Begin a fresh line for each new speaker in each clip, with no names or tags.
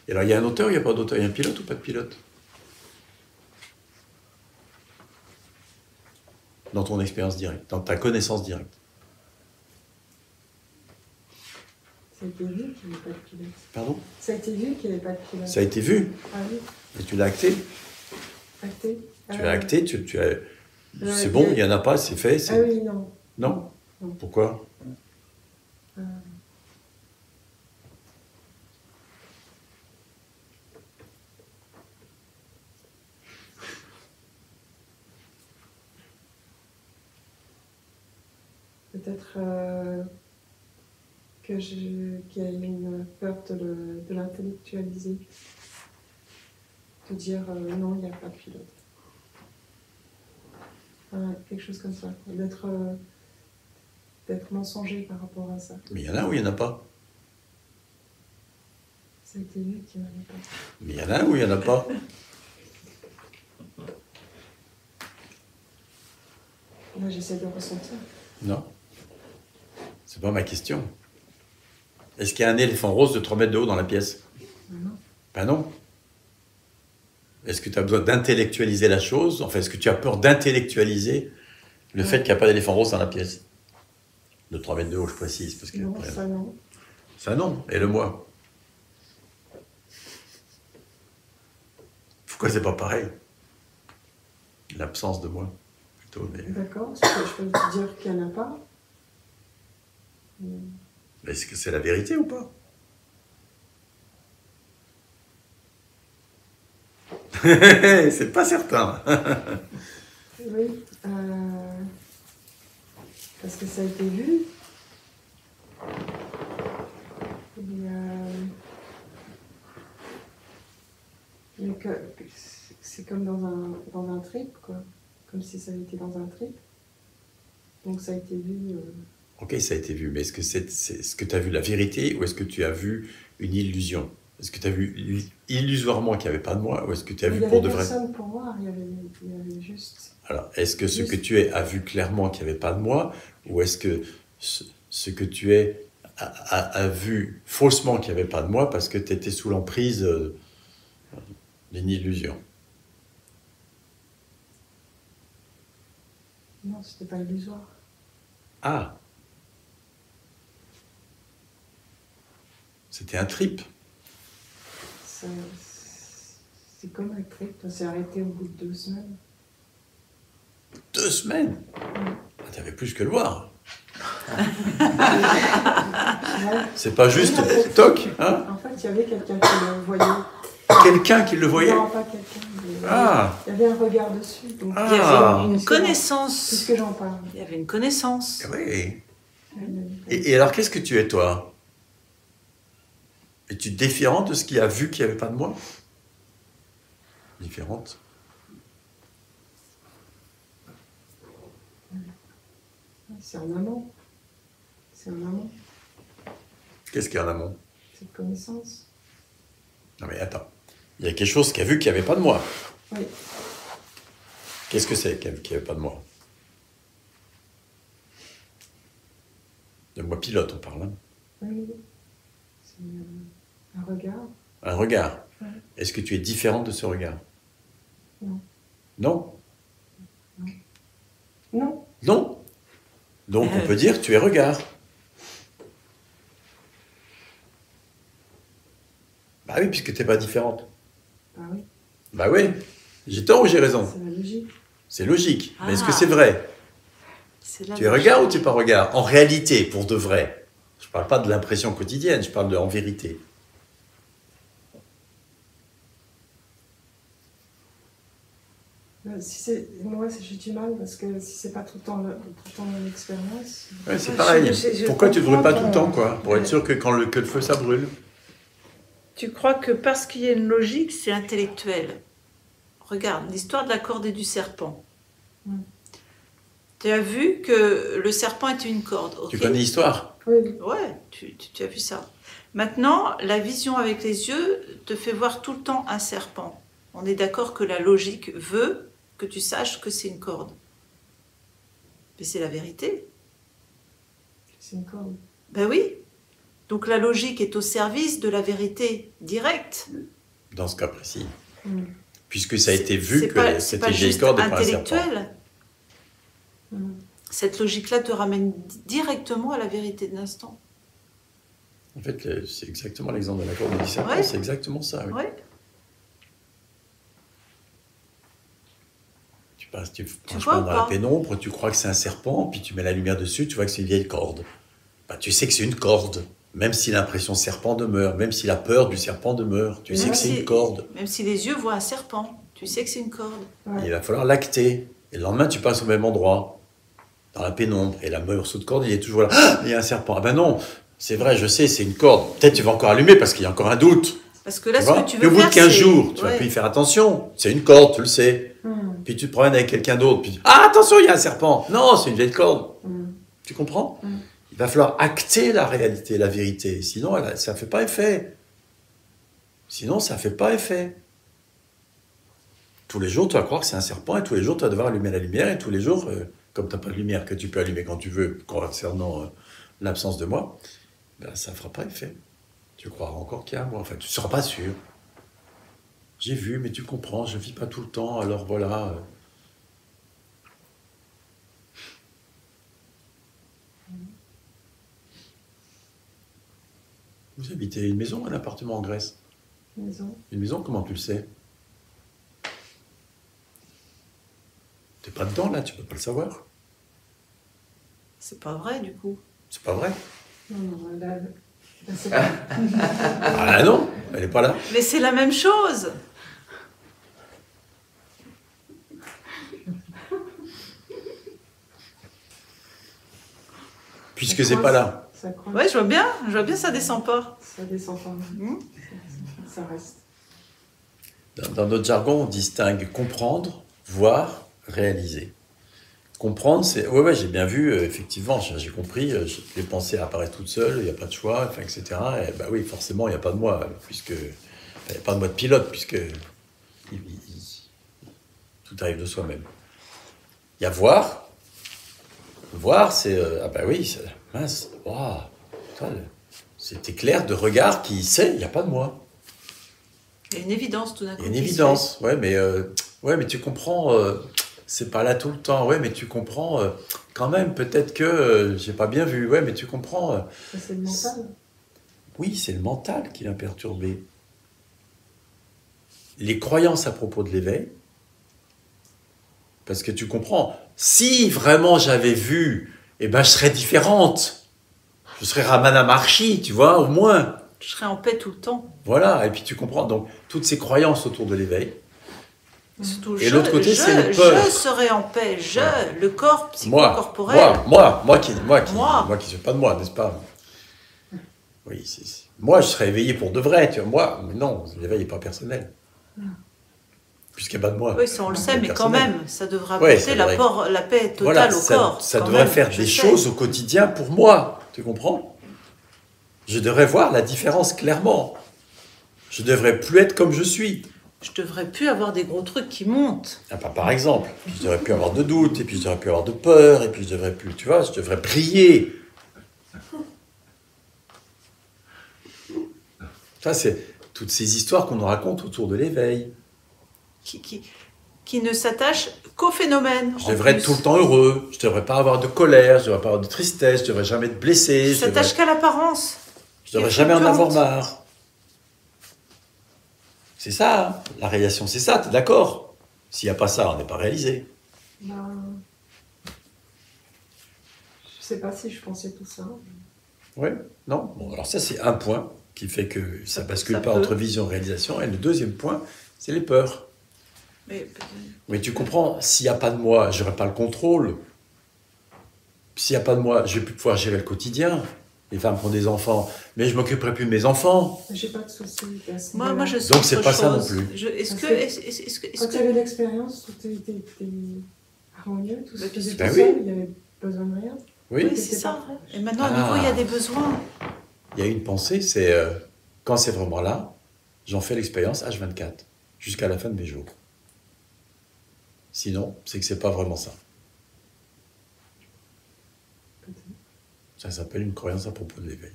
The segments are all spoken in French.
Et alors, il y a un auteur, il n'y a pas d'auteur, il y a un pilote ou pas de pilote? Dans ton expérience directe, dans ta connaissance directe.
Ça a été vu qu'il n'y avait pas de pilote.
Pardon?
Ça a été vu qu'il n'y avait pas de pilote.
Ça a été vu?
Ah oui.
Et tu l'as acté?
Acté.
Tu l'as acté, tu as... C'est bon, il n'y en a pas, c'est fait.
Ah oui, non.
Non?
Non.
Pourquoi?
Peut-être qu'il y a une peur de l'intellectualiser. De dire non, il n'y a pas de pilote. Quelque chose comme ça. D'être mensonger par rapport à ça.
Mais il y en a ou il n'y en a pas?
Ça a été vu qu'il n'y en avait pas.
Mais il y en a ou il n'y en a pas?
Là, j'essaie de ressentir.
Non. C'est pas ma question. Est-ce qu'il y a un éléphant rose de 3 mètres de haut dans la pièce?
Non.
Ben non. Est-ce que tu as besoin d'intellectualiser la chose? Enfin, est-ce que tu as peur d'intellectualiser le fait qu'il n'y a pas d'éléphant rose dans la pièce? De 3 mètres de haut, je précise. Parce que
Non,
après,
ça non.
ça non. Et le moi? Pourquoi c'est pas pareil? L'absence de moi, plutôt. Mais...
D'accord, je peux te dire qu'il n'y en a pas.
Mais est-ce que c'est la vérité ou pas? C'est pas certain.
Oui, parce que ça a été vu. Mais c'est comme dans un trip, quoi. Comme si ça avait été dans un trip. Donc ça a été vu.
Ok, ça a été vu, mais est-ce que est-ce que tu as vu la vérité ou est-ce que tu as vu une illusion? Est-ce que tu as vu illusoirement qu'il n'y avait pas de moi ou est-ce que tu as vu pour de vrai?
Il n'y avait personne pour voir, il y avait juste...
Alors, est-ce que ce que tu es a vu clairement qu'il n'y avait pas de moi ou est-ce que ce que tu es a vu faussement qu'il n'y avait pas de moi parce que tu étais sous l'emprise d'une illusion?
Non, c'était pas illusoire.
Ah! C'était un trip.
C'est comme un trip, ça s'est arrêté au bout de 2 semaines.
2 semaines? Tu avais plus que le voir. C'est pas juste toc, hein?
En fait, il y avait quelqu'un qui le voyait.
Quelqu'un qui le voyait?
Non, pas quelqu'un.
Ah!
Il y avait un regard dessus. Donc
Ah.
il y avait
Une connaissance.
Puisque j'en parle.
Il y avait une connaissance.
Oui. Et alors, qu'est-ce que tu es, toi? Es-tu différente de ce qui a vu qu'il n'y avait pas de moi? Différente?
C'est en amont. C'est en amont.
Qu'est-ce qu'il y a en amont?
Cette connaissance.
Non mais attends. Il y a quelque chose qui a vu qu'il n'y avait pas de moi.
Oui.
Qu'est-ce que c'est qui a vu qu'il n'y avait pas de moi? De moi pilote, on parle. Hein?
Oui. C'est un regard.
Un regard.
Ouais.
Est-ce que tu es différente de ce regard?
Non.
Non?
Non.
Non? Donc on peut dire tu es regard. Bah oui, puisque tu n'es pas différente.
Ah oui.
Bah oui. J'ai tort ou j'ai raison?
C'est la logique.
C'est logique. Mais est-ce que
Ah.
c'est vrai?
C'est la
Tu es regard ou tu n'es pas regard? En réalité, pour de vrai. Je ne parle pas de l'impression quotidienne, je parle de en vérité.
Moi, j'ai du mal parce que si c'est pas tout le temps mon expérience.
Ouais, c'est pareil. Pourquoi tu ne brûles pas tout le temps, quoi? Pour être
Ouais.
sûr que quand que le feu, ça brûle.
Tu crois que parce qu'il y a une logique, c'est intellectuel. Regarde, l'histoire de la corde et du serpent. Tu as vu que le serpent était une corde. Ok.
Tu connais l'histoire?
Oui.
Ouais, tu as vu ça. Maintenant, la vision avec les yeux te fait voir tout le temps un serpent. On est d'accord que la logique veut que tu saches que c'est une corde. Mais c'est la vérité.
C'est une corde.
Ben oui. Donc la logique est au service de la vérité directe.
Dans ce cas précis.
Mm.
Puisque ça a été vu
C'est
que
pas
c'était une
juste
vieille corde et pas un serpent.
intellectuel.
Mm.
Cette logique-là te ramène directement à la vérité de l'instant.
En fait, c'est exactement l'exemple de la corde du serpent,
Ouais.
c'est exactement ça. Oui.
Ouais.
Tu passes, tu
vois
marches
ou
dans la
pas
pénombre, tu crois que c'est un serpent, puis tu mets la lumière dessus, tu vois que c'est une vieille corde. Bah, tu sais que c'est une corde, même si l'impression serpent demeure, même si la peur du serpent demeure, tu sais
Même
que c'est
si-
une corde.
Même si les yeux voient un serpent, tu sais que c'est une corde.
Ouais.
Il va falloir l'acter. Et le lendemain, tu passes au même endroit, dans la pénombre, et le morceau de corde, il est toujours là. Ah, il y a un serpent. Ah ben non, c'est vrai, je sais, c'est une corde. Peut-être tu vas encore allumer parce qu'il y a encore un doute.
Parce que là,
Tu
ce
vois.
que tu
Puis
veux
au bout
faire,
de 15
c'est-
jours, tu vas
ouais.
plus y faire attention. C'est une corde, tu le sais.
Mm.
Puis tu te promènes avec quelqu'un d'autre, puis ah attention, il y a un serpent. Non, c'est une vieille corde.
Mm.
Tu comprends?
Mm.
Il va falloir acter la réalité, la vérité. Sinon, ça ne fait pas effet. Sinon, ça ne fait pas effet. Tous les jours, tu vas croire que c'est un serpent, et tous les jours, tu vas devoir allumer la lumière, et tous les jours, comme tu n'as pas de lumière que tu peux allumer quand tu veux, concernant l'absence de moi, ben, ça ne fera pas effet. Tu croiras encore qu'il y a un moi. Enfin, tu ne seras pas sûr. J'ai vu, mais tu comprends, je ne vis pas tout le temps, alors voilà. Vous habitez une maison ou un appartement en Grèce?
Maison.
Une maison, comment tu le sais? T'es pas dedans, là, tu peux pas le savoir.
C'est pas vrai, du coup.
C'est pas vrai.
Non, non, là, c'est pas.
Ah non, elle est pas là.
Mais c'est la même chose.
Puisque c'est pas là.
Ça croise.
Ouais, je vois bien, ça descend pas.
Ça descend pas.
Hmm.
Ça reste.
Dans notre jargon, on distingue comprendre, voir, réaliser. Comprendre, c'est... Ouais, j'ai bien vu, effectivement, j'ai compris, les pensées apparaissent toutes seules, il n'y a pas de choix, enfin, etc. Et bah oui, forcément, il n'y a pas de moi, puisque... Il n'y a pas de moi de pilote, puisque... tout arrive de soi-même. Il y a voir. Voir, c'est... ah bah oui, mince, waouh, c'est éclair de regard qui sait, il n'y a pas de moi.
Il y a une évidence tout d'un coup.
Il y a une
qui se
évidence, ouais, mais tu comprends, c'est pas là tout le temps, ouais, mais tu comprends, quand même, peut-être que j'ai pas bien vu, ouais, mais tu comprends.
Ça, c'est le mental.
Oui, c'est le mental qui l'a perturbé. Les croyances à propos de l'éveil, parce que tu comprends, si vraiment j'avais vu, eh ben je serais différente. Je serais Ramana Maharshi, tu vois, au moins.
fait. Je serais en paix tout le temps.
Voilà, et puis tu comprends, donc, toutes ces croyances autour de l'éveil.
Surtout,
Et l'autre côté, c'est les peurs.
Je serai en paix. Le corps
Moi
psychocorporel.
qui ne suis pas de moi, n'est-ce pas? Oui, moi, je serais éveillé pour de vrai, tu vois. Moi, mais non, l'éveil n'est pas personnel. Puisqu'il n'y a pas de moi.
Oui, ça on le sait, mais quand
Personnel.
même, ça devrait
Ouais,
apporter
ça devrait-
la paix totale
Voilà,
au
ça,
corps.
ça
quand
devrait
même,
faire
je
des
sais.
choses au quotidien pour moi, tu comprends? Je devrais voir la différence clairement. Je devrais plus être comme je suis.
Je devrais plus avoir des gros trucs qui montent.
Ah, par exemple, puis je devrais plus avoir de doute, et puis je devrais plus avoir de peur, et puis je devrais plus, tu vois, je devrais briller. Ça, c'est toutes ces histoires qu'on nous raconte autour de l'éveil.
Qui ne s'attachent qu'au phénomène.
Je
en
devrais
plus.
être tout le temps heureux, je devrais pas avoir de colère, je devrais pas avoir de tristesse, je devrais jamais être blessé,
Qui s'attachent qu'à l'apparence.
je devrais
et
jamais en avoir
fluctuante.
marre. C'est ça, hein, la réalisation, c'est ça, t'es d'accord? S'il n'y a pas ça, on n'est pas réalisé.
Ben, je sais pas si je pensais tout ça.
Oui, non. Bon, alors ça, c'est un point qui fait que ça bascule
ça
pas
peut.
entre vision et réalisation. Et le deuxième point, c'est les peurs. Mais tu comprends, s'il n'y a pas de moi, je n'aurai pas le contrôle. S'il n'y a pas de moi, je ne vais plus pouvoir gérer le quotidien. Les femmes ont des enfants, mais je ne m'occuperai plus de mes enfants.
J'ai pas de soucis. à ce
Moi,
niveau-là.
je sens
Donc, c'est
autre
pas ça non
chose.
plus.
Est-ce
Parce
que,
que-
est-ce
Quand
que-
il y avait l'expérience, tout était harmonieux, tout se
Ben,
faisait tout
ben
seul, il n'y avait besoin de rien.
Oui,
Oui, c'est ça. Et maintenant, à
Ah.
nouveau, il y a des besoins.
il y a une pensée, c'est quand c'est vraiment là, j'en fais l'expérience H24, jusqu'à la fin de mes jours. Sinon, c'est que c'est pas vraiment ça. Ça s'appelle une croyance à propos de l'éveil.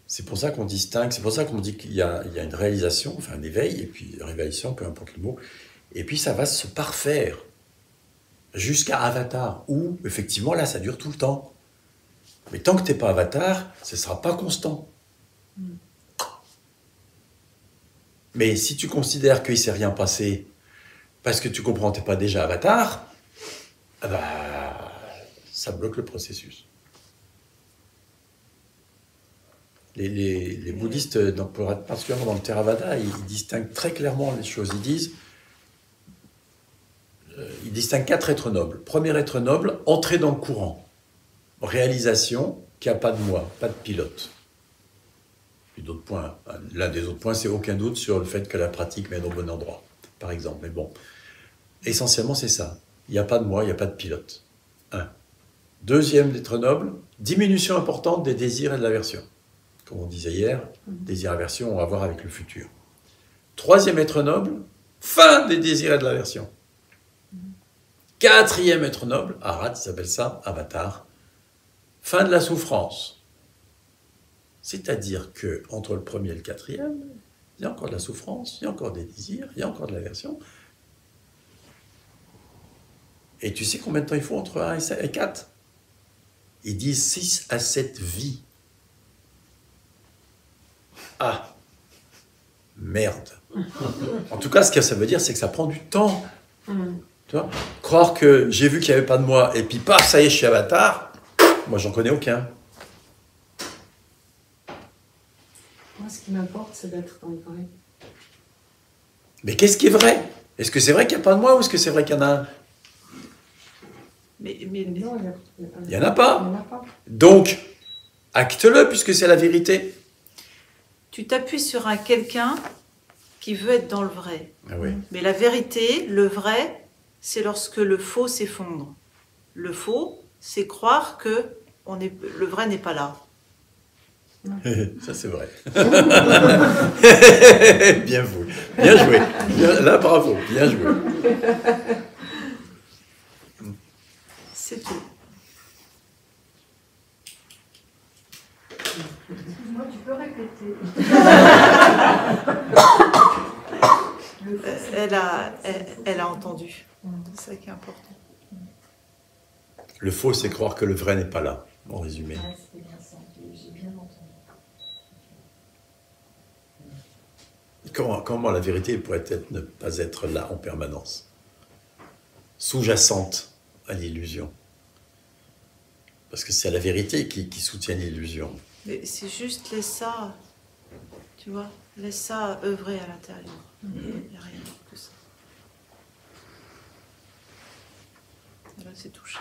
C'est pour ça qu'on distingue, c'est pour ça qu'on dit qu'il y a une réalisation, enfin un éveil, et puis révélation, peu importe le mot, et puis ça va se parfaire jusqu'à Avatar, où effectivement là ça dure tout le temps. Mais tant que tu n'es pas Avatar, ce ne sera pas constant. Mais si tu considères qu'il ne s'est rien passé parce que tu comprends que tu n'es pas déjà Avatar, bah, ça bloque le processus. Les bouddhistes, particulièrement dans le Theravada, ils distinguent très clairement les choses. Ils distinguent 4 êtres nobles. Premier être noble, entrer dans le courant. Réalisation qu'il n'y a pas de moi, pas de pilote. Puis d'autres points. L'un des autres points, c'est aucun doute sur le fait que la pratique mène au bon endroit, par exemple. Mais bon, essentiellement, c'est ça. Il n'y a pas de moi, il n'y a pas de pilote. 1. Deuxième être noble, diminution importante des désirs et de l'aversion. Comme on disait hier, désir et aversion ont à voir avec le futur. Troisième être noble, fin des désirs et de l'aversion. Quatrième être noble, Arhat, il s'appelle ça, Avatar, fin de la souffrance. C'est-à-dire que entre le premier et le quatrième, il y a encore de la souffrance, il y a encore des désirs, il y a encore de l'aversion. Et tu sais combien de temps il faut entre 1 et 4 ? Ils disent 6 à 7 vies. Ah, merde. En tout cas, ce que ça veut dire, c'est que ça prend du temps. Tu vois ? Croire que j'ai vu qu'il n'y avait pas de moi, et puis paf, ça y est, je suis Avatar, moi, j'en connais aucun.
Moi, ce qui m'importe, c'est d'être dans le vrai.
Mais qu'est-ce qui est vrai ? Est-ce que c'est vrai qu'il n'y a pas de moi, ou est-ce que c'est vrai qu'il y en a un ?
Non,
il n'y en a pas.
Il n'y en a pas.
Donc, acte-le, puisque c'est la vérité.
Tu t'appuies sur un quelqu'un qui veut être dans le vrai.
Ah oui.
Mais la vérité, le vrai, c'est lorsque le faux s'effondre. Le faux, c'est croire que le vrai n'est pas là.
Ça, c'est vrai. Bien joué. Bien joué. Là, bravo. Bien joué.
C'est tout.
Excuse-moi, tu peux répéter.
Elle a entendu. C'est ça qui est important.
Le faux, c'est croire que le vrai n'est pas là, en résumé.
Ouais, c'était bien ça, j'ai bien entendu.
Comment la vérité pourrait-elle ne pas être là en permanence, sous-jacente à l'illusion? Parce que c'est la vérité qui soutient l'illusion.
Mais c'est juste, laisse ça, tu vois, laisse ça œuvrer à l'intérieur. Il n'y a rien d'autre que ça. Là, c'est touché.